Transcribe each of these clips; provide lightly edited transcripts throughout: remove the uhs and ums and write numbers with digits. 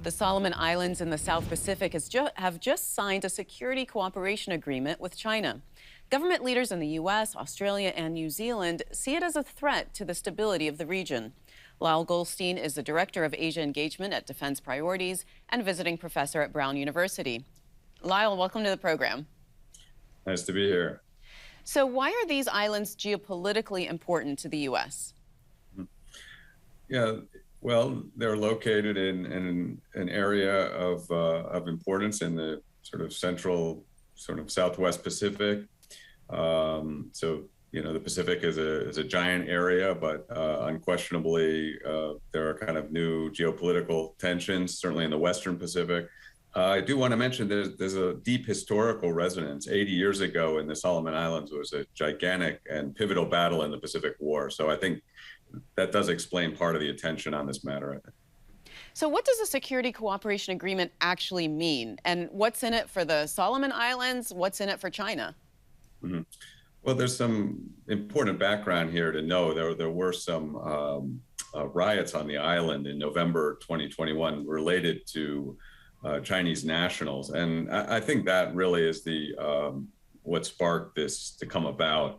The Solomon Islands in the South Pacific have just signed a security cooperation agreement with China. Government leaders in the U.S., Australia, and New Zealand see it as a threat to the stability of the region. Lyle Goldstein is the Director of Asia Engagement at Defense Priorities and visiting professor at Brown University. Lyle, welcome to the program. Nice to be here. So why are these islands geopolitically important to the U.S.? Yeah, well, they're located in an area of importance in the sort of central, sort of Southwest Pacific. So, you know, the Pacific is a giant area, but unquestionably, there are kind of new geopolitical tensions, certainly in the Western Pacific. I do want to mention there's a deep historical resonance. 80 years ago in the Solomon Islands was a gigantic and pivotal battle in the Pacific War. So I think that does explain part of the attention on this matter, I think. So what does a security cooperation agreement actually mean? And what's in it for the Solomon Islands? What's in it for China? Mm-hmm. Well, there's some important background here to know. There were some riots on the island in November 2021 related to Chinese nationals. And I think that really is what sparked this to come about.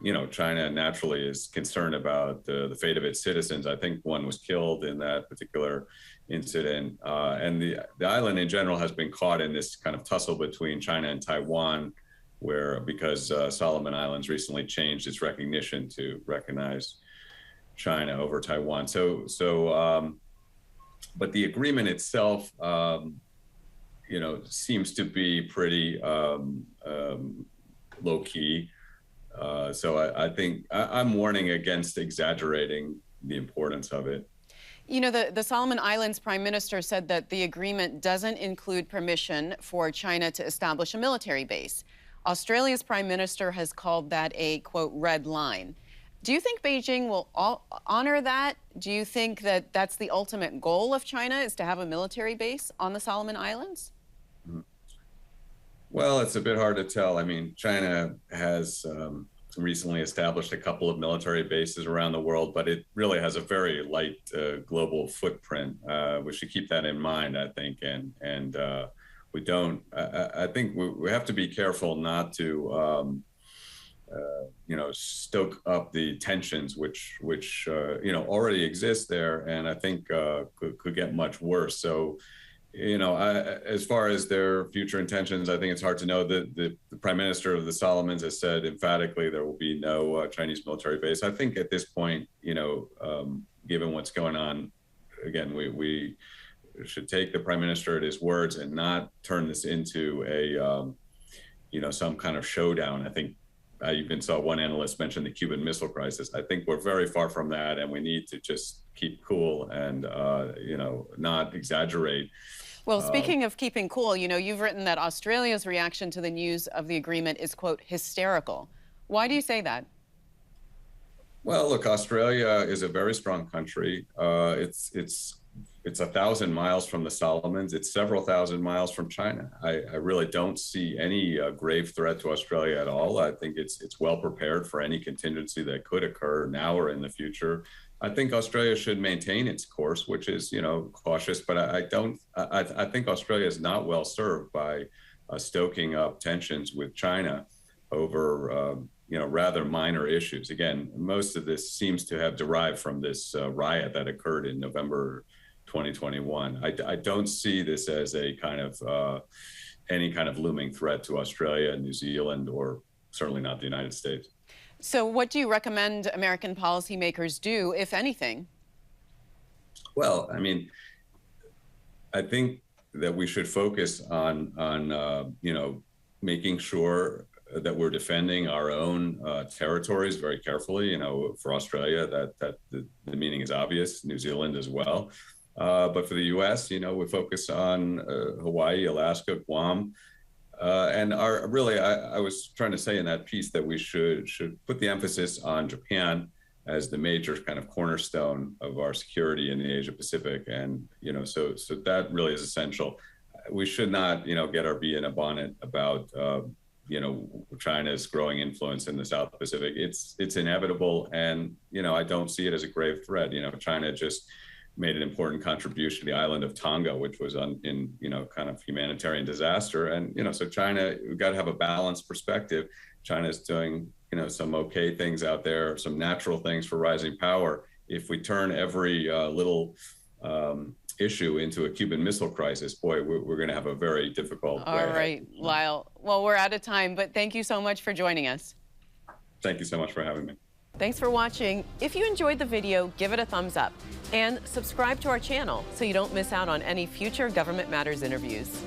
You know, China naturally is concerned about the fate of its citizens. I think one was killed in that particular incident. And the island in general has been caught in this kind of tussle between China and Taiwan, because Solomon Islands recently changed its recognition to recognize China over Taiwan. But the agreement itself, you know, seems to be pretty low key. So I think I'm warning against exaggerating the importance of it. You know, the Solomon Islands Prime Minister said that the agreement doesn't include permission for China to establish a military base. Australia's Prime Minister has called that a, quote, red line. Do you think Beijing will honor that? Do you think that that's the ultimate goal of China, is to have a military base on the Solomon Islands? Well, it's a bit hard to tell. I mean, China has recently established a couple of military bases around the world, but it really has a very light global footprint. We should keep that in mind, I think. And we don't, I think we have to be careful not to, you know, stoke up the tensions which you know, already exist there, and I think could get much worse. So, you know, as far as their future intentions, I think it's hard to know. The Prime Minister of the Solomons has said emphatically there will be no Chinese military base. I think at this point, you know, given what's going on, again, we should take the Prime Minister at his words and not turn this into a, you know, some kind of showdown. I think I even saw one analyst mention the Cuban Missile Crisis. I think we're very far from that, and we need to just keep cool and, you know, not exaggerate. Well, speaking of keeping cool, you know, you've written that Australia's reaction to the news of the agreement is, quote, hysterical. Why do you say that? Well, look, Australia is a very strong country. It's 1,000 miles from the Solomons. It's several thousand miles from China. I really don't see any grave threat to Australia at all. I think it's well prepared for any contingency that could occur now or in the future. I think Australia should maintain its course, which is, you know, cautious. But I think Australia is not well served by stoking up tensions with China over you know, rather minor issues. Again, most of this seems to have derived from this riot that occurred in November 2021. I don't see this as a kind of any kind of looming threat to Australia, New Zealand, or certainly not the United States. So what do you recommend American policymakers do, if anything? Well, I mean, I think that we should focus on you know, making sure that we're defending our own territories very carefully. You know, for Australia, that the meaning is obvious. New Zealand as well. But for the U.S., you know, we focus on Hawaii, Alaska, Guam, and I was trying to say in that piece that we should put the emphasis on Japan as the major kind of cornerstone of our security in the Asia Pacific, and you know, so that really is essential. We should not, you know, get our bee in a bonnet about you know, China's growing influence in the South Pacific. It's inevitable, and you know, I don't see it as a grave threat. You know, China just made an important contribution to the island of Tonga, which was in kind of humanitarian disaster. And so China, we've got to have a balanced perspective. China is doing some okay things out there, some natural things for rising power. If we turn every little issue into a Cuban Missile Crisis, boy, we're going to have a very difficult way. All right, Lyle. Well, we're out of time, but thank you so much for joining us. Thank you so much for having me. Thanks for watching. If you enjoyed the video, give it a thumbs up and subscribe to our channel so you don't miss out on any future Government Matters interviews.